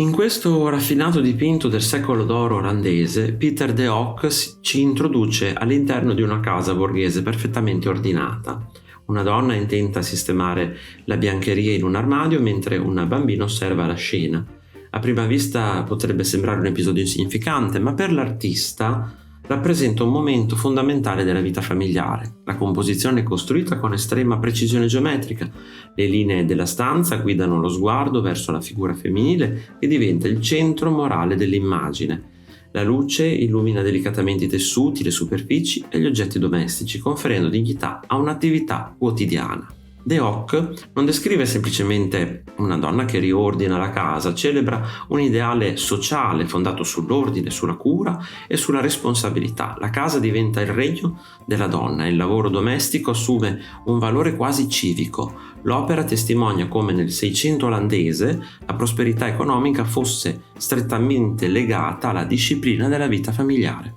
In questo raffinato dipinto del secolo d'oro olandese, Pieter de Hock ci introduce all'interno di una casa borghese perfettamente ordinata. Una donna è intenta a sistemare la biancheria in un armadio mentre una bambina osserva la scena. A prima vista potrebbe sembrare un episodio insignificante, ma per l'artista rappresenta un momento fondamentale della vita familiare. La composizione è costruita con estrema precisione geometrica. Le linee della stanza guidano lo sguardo verso la figura femminile che diventa il centro morale dell'immagine. La luce illumina delicatamente i tessuti, le superfici e gli oggetti domestici, conferendo dignità a un'attività quotidiana. De Hock non descrive semplicemente una donna che riordina la casa, celebra un ideale sociale fondato sull'ordine, sulla cura e sulla responsabilità. La casa diventa il regno della donna e il lavoro domestico assume un valore quasi civico. L'opera testimonia come nel Seicento olandese la prosperità economica fosse strettamente legata alla disciplina della vita familiare.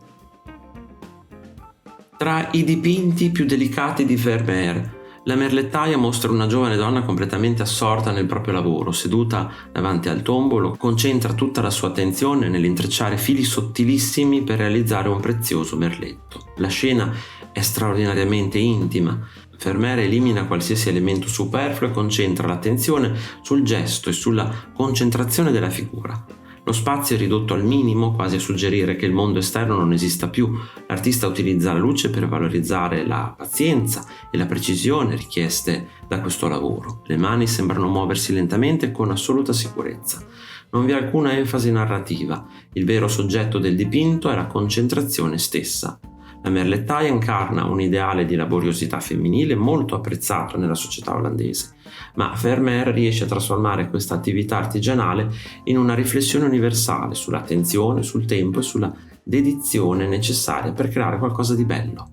Tra i dipinti più delicati di Vermeer, la merlettaia mostra una giovane donna completamente assorta nel proprio lavoro, seduta davanti al tombolo, concentra tutta la sua attenzione nell'intrecciare fili sottilissimi per realizzare un prezioso merletto. La scena è straordinariamente intima. Vermeer elimina qualsiasi elemento superfluo e concentra l'attenzione sul gesto e sulla concentrazione della figura. Lo spazio è ridotto al minimo, quasi a suggerire che il mondo esterno non esista più. L'artista utilizza la luce per valorizzare la pazienza e la precisione richieste da questo lavoro. Le mani sembrano muoversi lentamente e con assoluta sicurezza. Non vi è alcuna enfasi narrativa. Il vero soggetto del dipinto è la concentrazione stessa. La merlettaia incarna un ideale di laboriosità femminile molto apprezzato nella società olandese, ma Vermeer riesce a trasformare questa attività artigianale in una riflessione universale sull'attenzione, sul tempo e sulla dedizione necessaria per creare qualcosa di bello.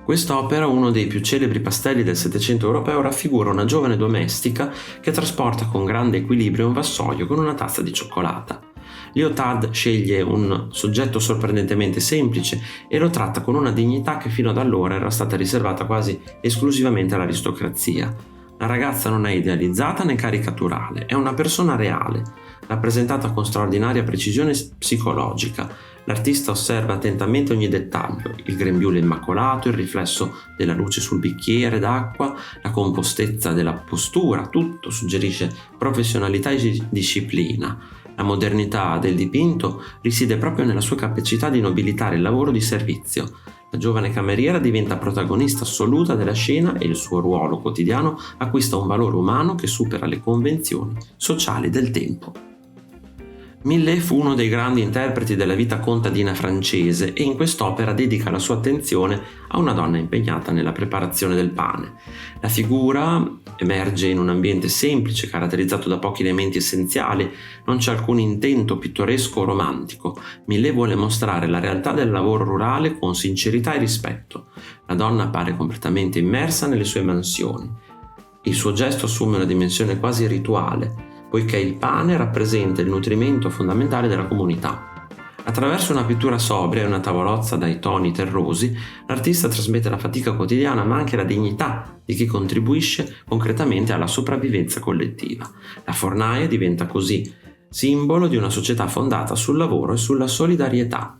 Quest'opera, uno dei più celebri pastelli del Settecento europeo, raffigura una giovane domestica che trasporta con grande equilibrio un vassoio con una tazza di cioccolata. Lyotard sceglie un soggetto sorprendentemente semplice e lo tratta con una dignità che fino ad allora era stata riservata quasi esclusivamente all'aristocrazia. La ragazza non è idealizzata né caricaturale, è una persona reale, rappresentata con straordinaria precisione psicologica. L'artista osserva attentamente ogni dettaglio, il grembiule immacolato, il riflesso della luce sul bicchiere d'acqua, la compostezza della postura, tutto suggerisce professionalità e disciplina. La modernità del dipinto risiede proprio nella sua capacità di nobilitare il lavoro di servizio. La giovane cameriera diventa protagonista assoluta della scena e il suo ruolo quotidiano acquista un valore umano che supera le convenzioni sociali del tempo. Millet fu uno dei grandi interpreti della vita contadina francese e in quest'opera dedica la sua attenzione a una donna impegnata nella preparazione del pane. La figura emerge in un ambiente semplice, caratterizzato da pochi elementi essenziali, non c'è alcun intento pittoresco o romantico. Millet vuole mostrare la realtà del lavoro rurale con sincerità e rispetto. La donna appare completamente immersa nelle sue mansioni. Il suo gesto assume una dimensione quasi rituale, poiché il pane rappresenta il nutrimento fondamentale della comunità. Attraverso una pittura sobria e una tavolozza dai toni terrosi, l'artista trasmette la fatica quotidiana ma anche la dignità di chi contribuisce concretamente alla sopravvivenza collettiva. La fornaia diventa così simbolo di una società fondata sul lavoro e sulla solidarietà.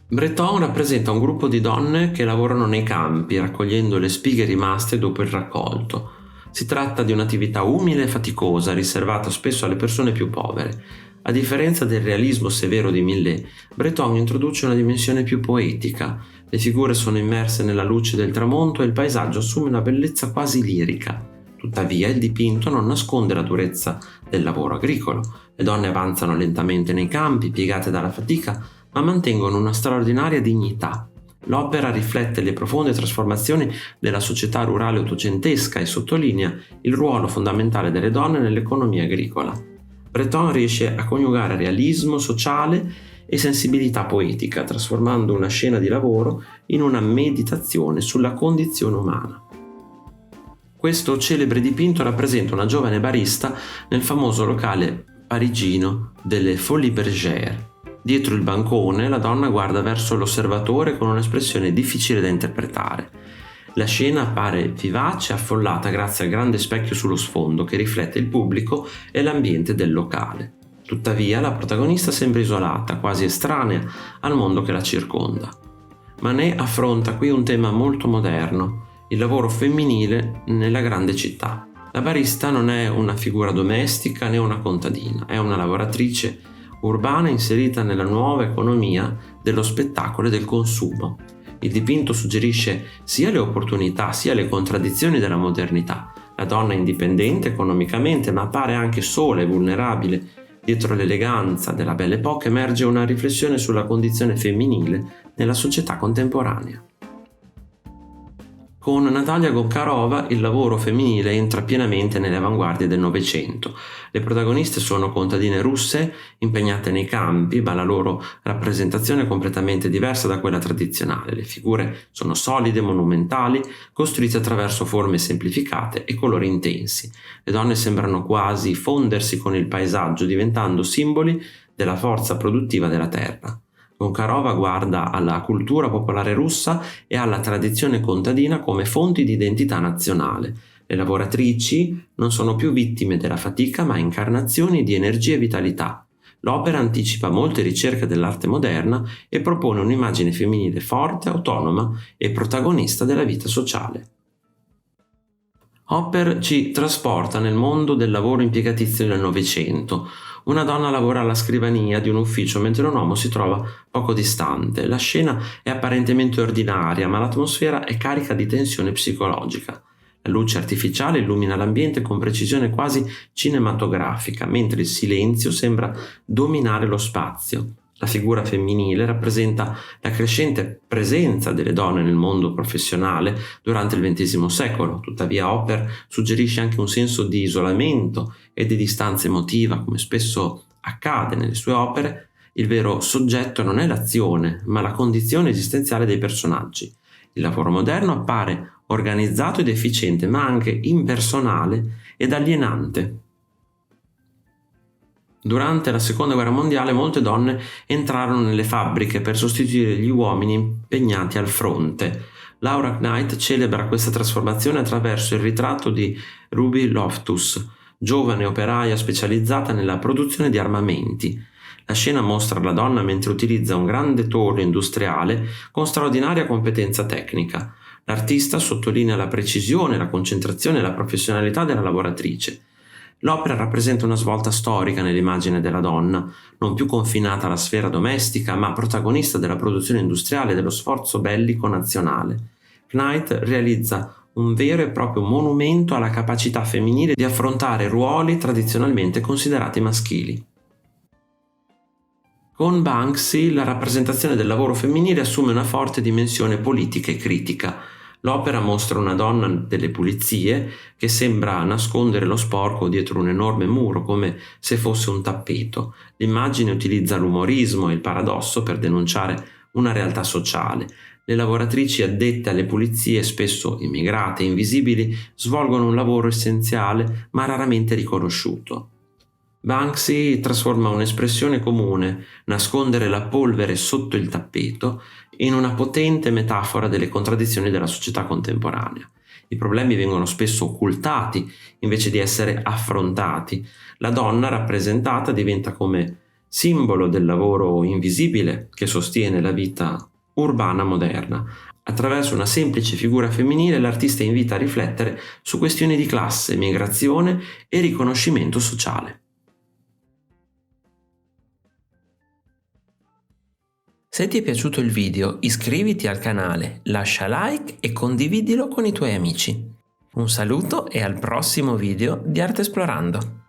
Breton rappresenta un gruppo di donne che lavorano nei campi, raccogliendo le spighe rimaste dopo il raccolto. Si tratta di un'attività umile e faticosa, riservata spesso alle persone più povere. A differenza del realismo severo di Millet, Breton introduce una dimensione più poetica. Le figure sono immerse nella luce del tramonto e il paesaggio assume una bellezza quasi lirica. Tuttavia, il dipinto non nasconde la durezza del lavoro agricolo. Le donne avanzano lentamente nei campi, piegate dalla fatica, ma mantengono una straordinaria dignità. L'opera riflette le profonde trasformazioni della società rurale ottocentesca e sottolinea il ruolo fondamentale delle donne nell'economia agricola. Breton riesce a coniugare realismo sociale e sensibilità poetica, trasformando una scena di lavoro in una meditazione sulla condizione umana. Questo celebre dipinto rappresenta una giovane barista nel famoso locale parigino delle Folies Bergère. Dietro il bancone la donna guarda verso l'osservatore con un'espressione difficile da interpretare. La scena appare vivace e affollata grazie al grande specchio sullo sfondo che riflette il pubblico e l'ambiente del locale. Tuttavia, la protagonista sembra isolata, quasi estranea al mondo che la circonda. Manet affronta qui un tema molto moderno, il lavoro femminile nella grande città. La barista non è una figura domestica né una contadina, è una lavoratrice urbana inserita nella nuova economia dello spettacolo e del consumo. Il dipinto suggerisce sia le opportunità sia le contraddizioni della modernità. La donna è indipendente economicamente, ma appare anche sola e vulnerabile. Dietro l'eleganza della Belle Époque emerge una riflessione sulla condizione femminile nella società contemporanea. Con Natalia Gončarová il lavoro femminile entra pienamente nelle avanguardie del Novecento. Le protagoniste sono contadine russe impegnate nei campi, ma la loro rappresentazione è completamente diversa da quella tradizionale. Le figure sono solide, monumentali, costruite attraverso forme semplificate e colori intensi. Le donne sembrano quasi fondersi con il paesaggio, diventando simboli della forza produttiva della terra. Gončarová guarda alla cultura popolare russa e alla tradizione contadina come fonti di identità nazionale. Le lavoratrici non sono più vittime della fatica, ma incarnazioni di energia e vitalità. L'opera anticipa molte ricerche dell'arte moderna e propone un'immagine femminile forte, autonoma e protagonista della vita sociale. Hopper ci trasporta nel mondo del lavoro impiegatizio del Novecento. Una donna lavora alla scrivania di un ufficio mentre un uomo si trova poco distante. La scena è apparentemente ordinaria, ma l'atmosfera è carica di tensione psicologica. La luce artificiale illumina l'ambiente con precisione quasi cinematografica, mentre il silenzio sembra dominare lo spazio. La figura femminile rappresenta la crescente presenza delle donne nel mondo professionale durante il XX secolo. Tuttavia Hopper suggerisce anche un senso di isolamento e di distanza emotiva, come spesso accade nelle sue opere. Il vero soggetto non è l'azione, ma la condizione esistenziale dei personaggi. Il lavoro moderno appare organizzato ed efficiente, ma anche impersonale ed alienante. Durante la Seconda Guerra Mondiale molte donne entrarono nelle fabbriche per sostituire gli uomini impegnati al fronte. Laura Knight celebra questa trasformazione attraverso il ritratto di Ruby Loftus, giovane operaia specializzata nella produzione di armamenti. La scena mostra la donna mentre utilizza un grande torno industriale con straordinaria competenza tecnica. L'artista sottolinea la precisione, la concentrazione e la professionalità della lavoratrice. L'opera rappresenta una svolta storica nell'immagine della donna, non più confinata alla sfera domestica, ma protagonista della produzione industriale e dello sforzo bellico nazionale. Knight realizza un vero e proprio monumento alla capacità femminile di affrontare ruoli tradizionalmente considerati maschili. Con Banksy la rappresentazione del lavoro femminile assume una forte dimensione politica e critica. L'opera mostra una donna delle pulizie che sembra nascondere lo sporco dietro un enorme muro, come se fosse un tappeto. L'immagine utilizza l'umorismo e il paradosso per denunciare una realtà sociale. Le lavoratrici addette alle pulizie, spesso immigrate e invisibili, svolgono un lavoro essenziale ma raramente riconosciuto. Banksy trasforma un'espressione comune, nascondere la polvere sotto il tappeto, in una potente metafora delle contraddizioni della società contemporanea. I problemi vengono spesso occultati invece di essere affrontati. La donna rappresentata diventa come simbolo del lavoro invisibile che sostiene la vita urbana moderna. Attraverso una semplice figura femminile l'artista invita a riflettere su questioni di classe, migrazione e riconoscimento sociale. Se ti è piaciuto il video, iscriviti al canale, lascia like e condividilo con i tuoi amici. Un saluto e al prossimo video di Arte Esplorando!